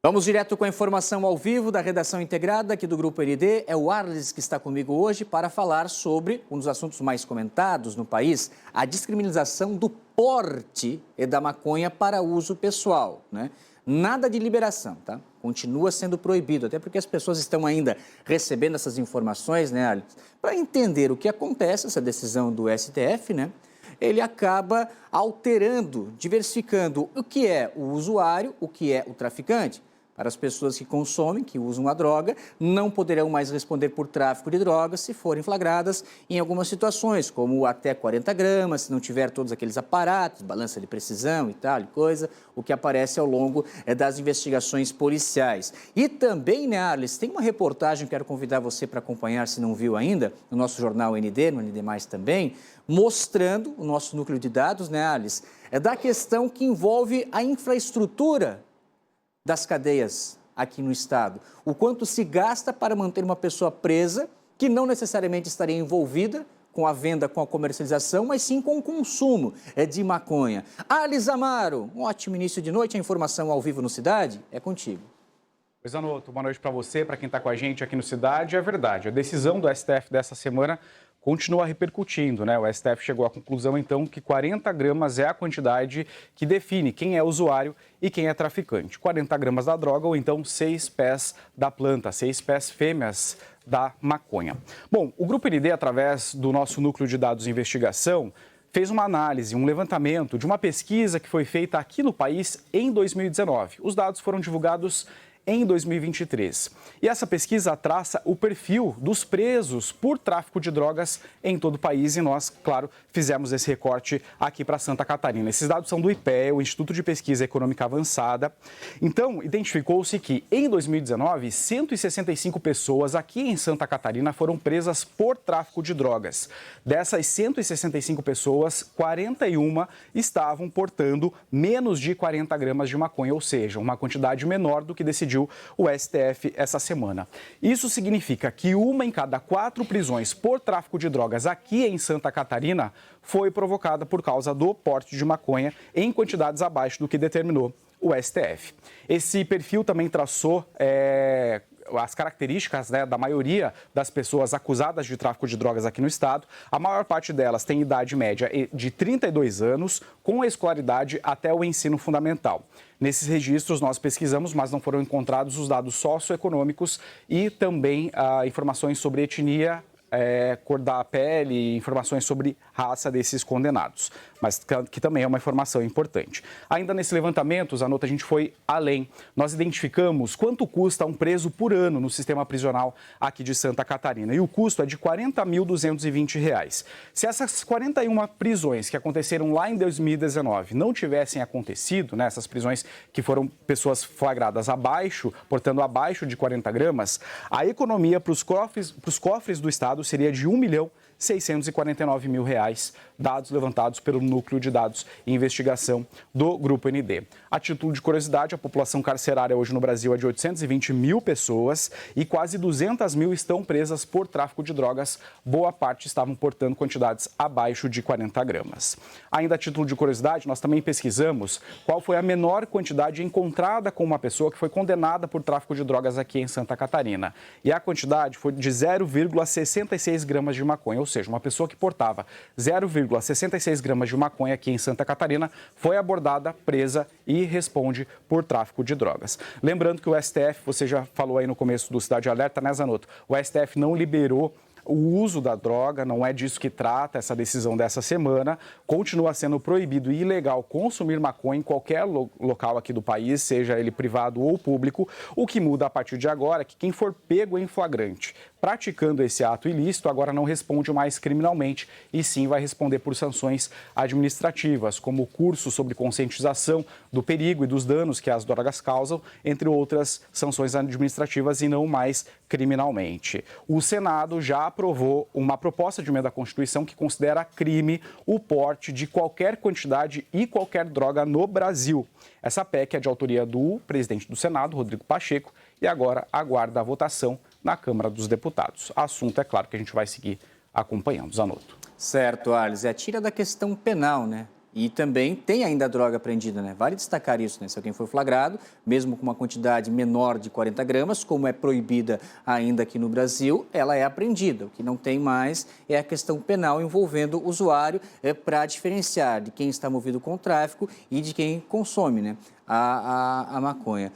Vamos direto com a informação ao vivo da redação integrada aqui do Grupo ND. É o Arles que está comigo hoje para falar sobre um dos assuntos mais comentados no país, a descriminalização do porte da maconha para uso pessoal, né? Nada de liberação, tá? Continua sendo proibido, até porque as pessoas estão ainda recebendo essas informações, né, Arles? Para entender o que acontece, essa decisão do STF, né? Ele acaba alterando, diversificando o que é o usuário, o que é o traficante. Para as pessoas que consomem, que usam a droga, não poderão mais responder por tráfico de drogas se forem flagradas em algumas situações, como até 40 gramas, se não tiver todos aqueles aparatos, balança de precisão e tal, coisa, o que aparece ao longo das investigações policiais. E também, né, Arles, tem uma reportagem, quero convidar você para acompanhar, se não viu ainda, no nosso jornal ND, no ND+, também, mostrando o nosso núcleo de dados, né, Arles, da questão que envolve a infraestrutura das cadeias aqui no estado. O quanto se gasta para manter uma pessoa presa, que não necessariamente estaria envolvida com a venda, com a comercialização, mas sim com o consumo de maconha. Arles Amaro, um ótimo início de noite, a informação ao vivo no Cidade é contigo. Pois, Anoto, boa noite para você, para quem está com a gente aqui no Cidade. É verdade, a decisão do STF dessa semana continua repercutindo, né? O STF chegou à conclusão, então, que 40 gramas é a quantidade que define quem é usuário e quem é traficante. 40 gramas da droga ou, então, 6 pés da planta, 6 pés fêmeas da maconha. Bom, o Grupo ND, através do nosso núcleo de dados de investigação, fez uma análise, um levantamento de uma pesquisa que foi feita aqui no país em 2019. Os dados foram divulgados em 2023. E essa pesquisa traça o perfil dos presos por tráfico de drogas em todo o país e nós, claro, fizemos esse recorte aqui para Santa Catarina. Esses dados são do IPEA, o Instituto de Pesquisa Econômica Avançada. Então, identificou-se que em 2019, 165 pessoas aqui em Santa Catarina foram presas por tráfico de drogas. Dessas 165 pessoas, 41 estavam portando menos de 40 gramas de maconha, ou seja, uma quantidade menor do que decidiu o STF essa semana. Isso significa que 1 em cada 4 prisões por tráfico de drogas aqui em Santa Catarina foi provocada por causa do porte de maconha em quantidades abaixo do que determinou o STF. Esse perfil também traçou as características, né, da maioria das pessoas acusadas de tráfico de drogas aqui no estado. A maior parte delas tem idade média de 32 anos, com a escolaridade até o ensino fundamental. Nesses registros nós pesquisamos, mas não foram encontrados os dados socioeconômicos e também informações sobre etnia, cor da pele, informações sobre raça desses condenados, mas que também é uma informação importante. Ainda nesse levantamento, Zanotto, a gente foi além. Nós identificamos quanto custa um preso por ano no sistema prisional aqui de Santa Catarina. E o custo é de R$ 40.220. Se essas 41 prisões que aconteceram lá em 2019 não tivessem acontecido, né, essas prisões que foram pessoas flagradas abaixo, portando abaixo de 40 gramas, a economia para os cofres do Estado seria de R$ 1.649.000, dados levantados pelo Núcleo de Dados e Investigação do Grupo ND. A título de curiosidade, a população carcerária hoje no Brasil é de 820 mil pessoas e quase 200 mil estão presas por tráfico de drogas. Boa parte estavam portando quantidades abaixo de 40 gramas. Ainda a título de curiosidade, nós também pesquisamos qual foi a menor quantidade encontrada com uma pessoa que foi condenada por tráfico de drogas aqui em Santa Catarina. E a quantidade foi de 0,66 gramas de maconha, ou seja, uma pessoa que portava 0,66 gramas de maconha aqui em Santa Catarina foi abordada, presa e responde por tráfico de drogas. Lembrando que o STF, você já falou aí no começo do Cidade Alerta, né, Zanotto? O STF não liberou o uso da droga, não é disso que trata essa decisão dessa semana. Continua sendo proibido e ilegal consumir maconha em qualquer local aqui do país, seja ele privado ou público. O que muda a partir de agora é que quem for pego em flagrante praticando esse ato ilícito agora não responde mais criminalmente e sim vai responder por sanções administrativas, como curso sobre conscientização do perigo e dos danos que as drogas causam, entre outras sanções administrativas e não mais criminalmente. O Senado já aprovou uma proposta de emenda à Constituição que considera crime o porte de qualquer quantidade e qualquer droga no Brasil. Essa PEC é de autoria do presidente do Senado, Rodrigo Pacheco, e agora aguarda a votação na Câmara dos Deputados. Assunto, é claro, que a gente vai seguir acompanhando. Zanotto. Certo, Arles. Tira da questão penal, né? E também tem ainda a droga apreendida, né? Vale destacar isso, né? Se alguém for flagrado, mesmo com uma quantidade menor de 40 gramas, como é proibida ainda aqui no Brasil, ela é apreendida. O que não tem mais é a questão penal envolvendo o usuário para diferenciar de quem está movido com o tráfico e de quem consome, né, a maconha.